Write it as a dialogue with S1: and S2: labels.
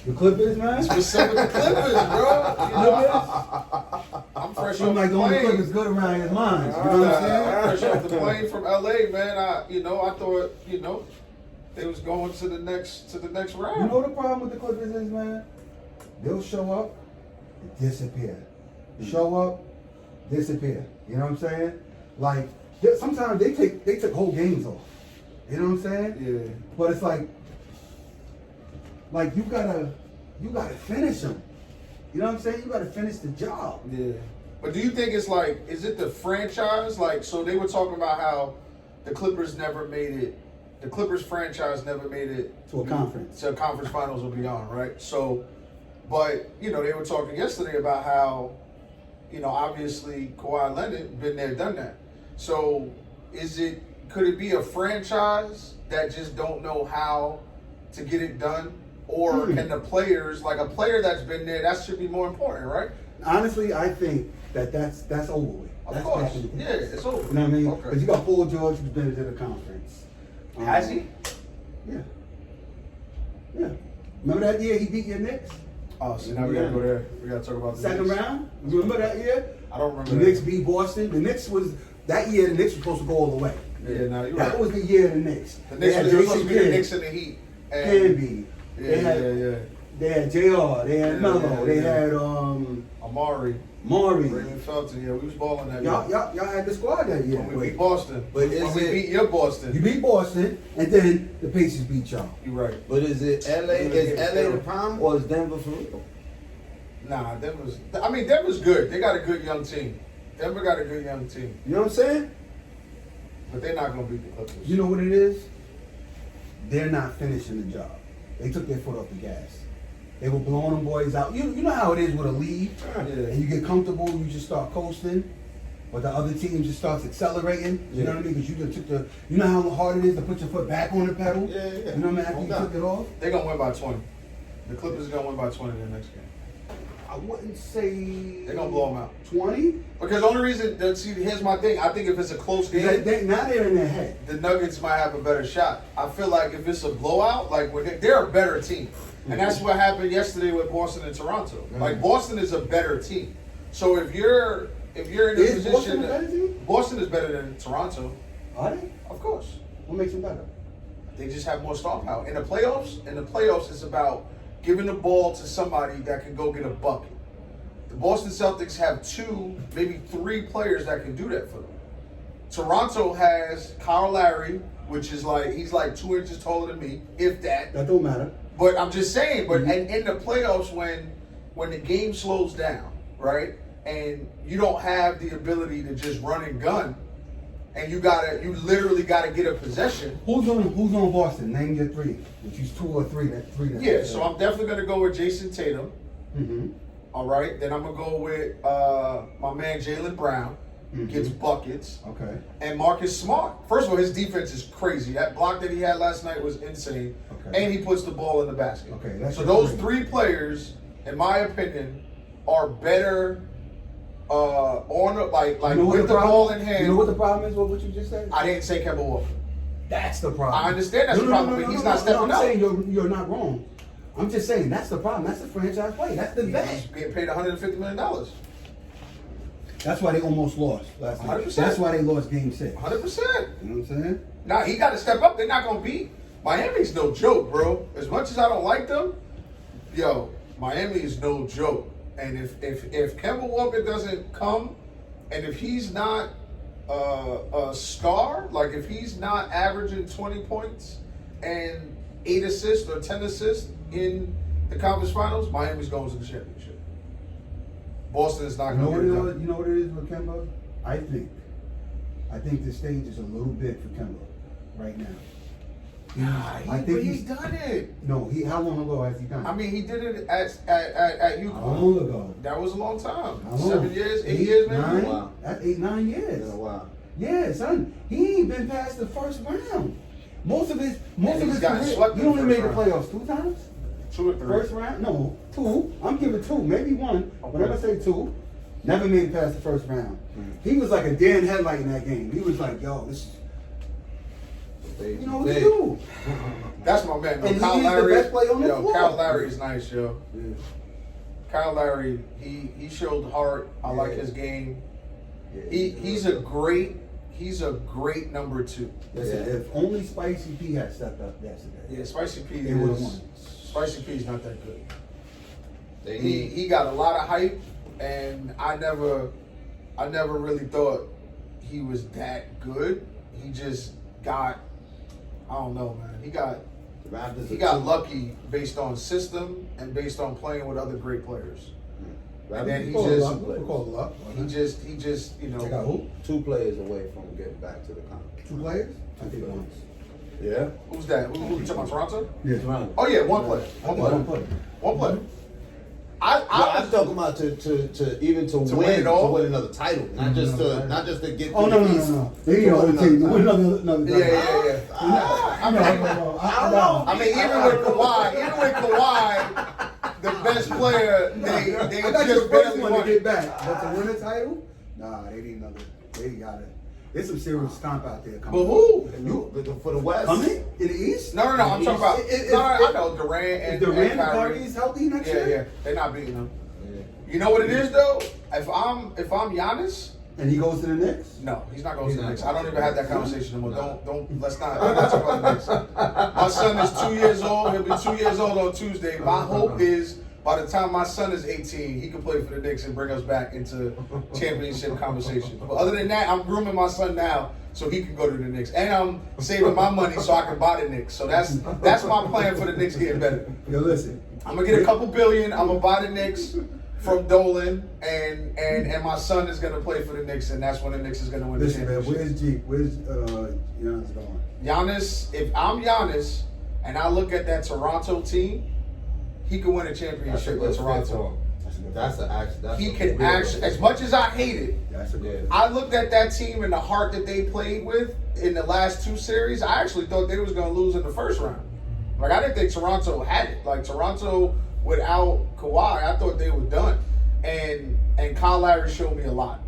S1: The Clippers, man.
S2: What's up with the Clippers, bro? You know, I'm fresh off
S1: like
S2: the
S1: the only
S2: plane.
S1: Clippers good around his mind. You know what I'm saying?
S2: I'm fresh off the plane from LA, man. I thought, they was going to the next round.
S1: You know what the problem with the Clippers is, man? They'll show up and disappear. Show up, disappear. You know what I'm saying? Like sometimes they took whole games off. You know what I'm saying?
S2: Yeah.
S1: But it's like you gotta finish them. You know what I'm saying? You gotta finish the job.
S2: Yeah. But do you think it's like, is it the franchise? Like, so they were talking about how the Clippers never made it. The Clippers franchise never made it
S1: To a conference.
S2: To a conference finals or beyond, right? So, but, they were talking yesterday about how, obviously Kawhi Leonard been there, done that. So, could it be a franchise that just don't know how to get it done? Or can the players, like a player that's been there, that should be more important, right?
S1: Honestly, I think that's over with.
S2: Of course. Yeah, it's over.
S1: You know what I mean?
S2: Okay.
S1: Because you got Paul George who's been to the conference.
S2: Has he?
S1: Yeah. Yeah. Remember that year he beat your Knicks?
S2: Oh, so now we gotta go there. We gotta talk about the
S1: Second
S2: Knicks.
S1: round? You remember that year?
S2: I don't remember
S1: The
S2: that.
S1: Knicks beat Boston. The Knicks was that year. The Knicks were supposed to go all the way.
S2: Yeah, no, you're
S1: That
S2: right.
S1: was the year of the Knicks.
S2: The
S1: They
S2: Knicks
S1: had
S2: was supposed
S1: Jason
S2: to be the
S1: Kidd,
S2: Knicks and the Heat.
S1: Canby.
S2: Yeah.
S1: They had JR. They had Melo.
S2: Yeah.
S1: They had
S2: Amari.
S1: Maury.
S2: Raymond Felton. Yeah, we was balling that
S1: Y'all
S2: year.
S1: had the squad that year.
S2: When we beat Boston.
S3: But
S2: When we beat your Boston.
S1: You beat Boston, and then the Pacers beat y'all.
S2: You're right.
S3: But is it LA? Is LA the problem or is Denver for real?
S2: Nah, Denver's good. They got a good young team. Denver got a good young team.
S1: You know what I'm saying?
S2: But they're not going to beat the Clippers.
S1: You know what it is? They're not finishing the job. They took their foot off the gas. They were blowing them boys out. You know how it is with a lead, and you get comfortable, you just start coasting, but the other team just starts accelerating. You know what I mean? Because you just took you know how hard it is to put your foot back on the pedal.
S3: Yeah.
S1: You know what I mean? After you took it off.
S2: They're going to win by 20. The Clippers are going to win by 20 in the next game.
S1: I wouldn't say
S2: They're going to blow them out.
S1: 20.
S2: Because the only reason, see, here's my thing. I think if it's a close game,
S1: Now they're in their head.
S2: the Nuggets might have a better shot. I feel like if it's a blowout, like they're a better team. And that's what happened yesterday with Boston and Toronto. Like Boston is a better team. So if you're in a
S1: Is
S2: position
S1: Boston a better team?
S2: Boston is better than Toronto,
S1: Are they?
S2: of course.
S1: What makes them better?
S2: They just have more star power. In the playoffs, it's about giving the ball to somebody that can go get a bucket. The Boston Celtics have 2, maybe 3 players that can do that for them. Toronto has Kyle Lowry, which is he's like 2 inches taller than me, if that.
S1: That don't matter.
S2: But I'm just saying, and in the playoffs when the game slows down, right? And you don't have the ability to just run and gun, and you literally gotta get a possession.
S1: Who's on Boston? Name your 3. Which is 2 or 3. That 3.
S2: Yeah, so I'm definitely gonna go with Jason Tatum.
S1: Mm-hmm.
S2: All right, then I'm gonna go with my man Jaylen Brown, gets buckets.
S1: Okay.
S2: And Marcus Smart. First of all, his defense is crazy. That block that he had last night was insane.
S1: Okay.
S2: And he puts the ball in the basket.
S1: Okay, that's
S2: so
S1: your
S2: those 3 players, in my opinion, are better with the ball in hand.
S1: You know what the problem is with what you just said?
S2: I didn't say Kemba Walker.
S1: That's the problem.
S2: I understand that's the problem, but he's not stepping
S1: I'm
S2: out.
S1: saying you're not wrong. I'm just saying that's the problem. That's the franchise play. That's the
S2: He's
S1: best.
S2: getting paid $150 million.
S1: That's why they almost lost last night.
S2: 100%.
S1: That's why they lost Game 6.
S2: 100%.
S1: You know what I'm saying?
S2: Now he got to step up. They're not gonna beat Miami's no joke, bro. As much as I don't like them, Miami is no joke. And if Kemba Walker doesn't come, and if he's not a star, like if he's not averaging 20 points and 8 assists or 10 assists in the conference finals, Miami's going to the championship. Boston is not
S1: You know
S2: going
S1: what
S2: to
S1: it is? You know what it is with Kemba? I think the stage is a little big for Kemba right now.
S2: He's done it.
S1: No, how long ago has he done it?
S2: I mean, he did it at UConn.
S1: How long ago?
S2: That was a long time.
S1: How long?
S2: 7 years, 8 years, maybe.
S1: 9?
S3: Wow.
S1: That's 8-9 years.
S3: Been a while.
S1: Yeah, son. He ain't been past the first round. Most of his
S2: he's gotten
S1: career,
S2: swept
S1: he
S2: in the
S1: only made the
S2: first
S1: playoffs 2 times.
S2: 2 or 3.
S1: First round? No, 2. I'm giving 2, maybe 1.
S2: Okay.
S1: Whenever I say 2, never made it past the first round. He was like a deer in headlight in that game. He was like, yo, this is
S3: Stage
S1: You know what
S3: is
S1: to
S3: big.
S1: do.
S2: That's my man.
S1: And
S2: Kyle
S1: he is the
S2: Lowry,
S1: best player on the
S2: yo,
S1: floor.
S2: Kyle Lowry is nice, yo.
S3: Yeah.
S2: Kyle Lowry, he showed heart. I like
S1: Yeah.
S2: his game.
S3: Yeah,
S2: He's a great number 2.
S1: Listen,
S3: Yeah.
S1: if only Spicy P had stepped up yesterday,
S2: Yeah, Spicy P
S1: they would have
S2: is
S1: won.
S2: Spicy P is not that good.
S3: They
S2: He
S3: need.
S2: he got a lot of hype, and I never really thought he was that good. He just got, I don't know, man. He got lucky based on system and based on playing with other great players. And then he
S1: Call it
S2: just
S1: luck. We'll call it luck.
S2: he just you
S1: Check out
S2: know.
S1: who?
S3: 2 players away from getting back to the conference.
S1: 2 players? I think once.
S3: Yeah.
S2: Who's that? Who you talking about, Toronto?
S1: Yeah.
S3: Toronto.
S2: Oh yeah, one player.
S1: One
S2: One player.
S1: player.
S2: One player.
S3: I'm talking about to even to
S2: win
S3: win
S2: it all?
S3: to win another title, not just to get.
S1: Oh,
S3: to
S1: no,
S3: the
S1: no,
S3: East.
S1: no, no. They need another team.
S3: title.
S1: Win another
S2: Yeah, yeah, yeah.
S1: I don't know.
S2: I mean, even with Kawhi, the best player, they
S1: I got your
S2: just
S1: first
S2: barely
S1: one
S2: won
S1: to get
S2: it.
S1: back, but to win a title, nah, they need another. They got it. There's some serious comp out there coming.
S2: But who?
S3: For the West.
S1: Coming in the East?
S2: No, I'm talking about. I know Durant
S1: If
S2: and
S1: Durant
S2: and
S1: and
S2: Kyrie.
S1: Kyrie is healthy next
S2: Yeah,
S1: year,
S2: yeah, they're not beating them.
S3: Yeah.
S2: You know what it is though? If I'm Giannis,
S1: and he goes to the Knicks.
S2: no, he's not going to
S3: He's
S2: the
S3: not
S2: Knicks.
S3: going
S2: I don't
S3: to
S2: even have that conversation anymore. Let's not talk about the Knicks. My son is 2 years old. He'll be 2 years old on Tuesday. My hope is by the time my son is 18, he can play for the Knicks and bring us back into championship conversation. But other than that, I'm grooming my son now so he can go to the Knicks, and I'm saving my money so I can buy the Knicks. So that's my plan for the Knicks getting better.
S1: Yo, listen.
S2: I'm gonna get a couple billion. I'm gonna buy the Knicks from Dolan, and my son is gonna play for the Knicks, and that's when the Knicks is gonna win the
S1: Listen, man.
S2: championship.
S1: Where's G? Where's Giannis going?
S2: Giannis, if I'm Giannis and I look at that Toronto team, he could win a championship with Toronto. He can actually, as much as I hate it,
S1: That's a good.
S2: I looked at that team and the heart that they played with in the last 2 series. I actually thought they was going to lose in the first round. Like, I didn't think Toronto had it. Like, Toronto without Kawhi, I thought they were done. And Kyle Lowry showed me a lot.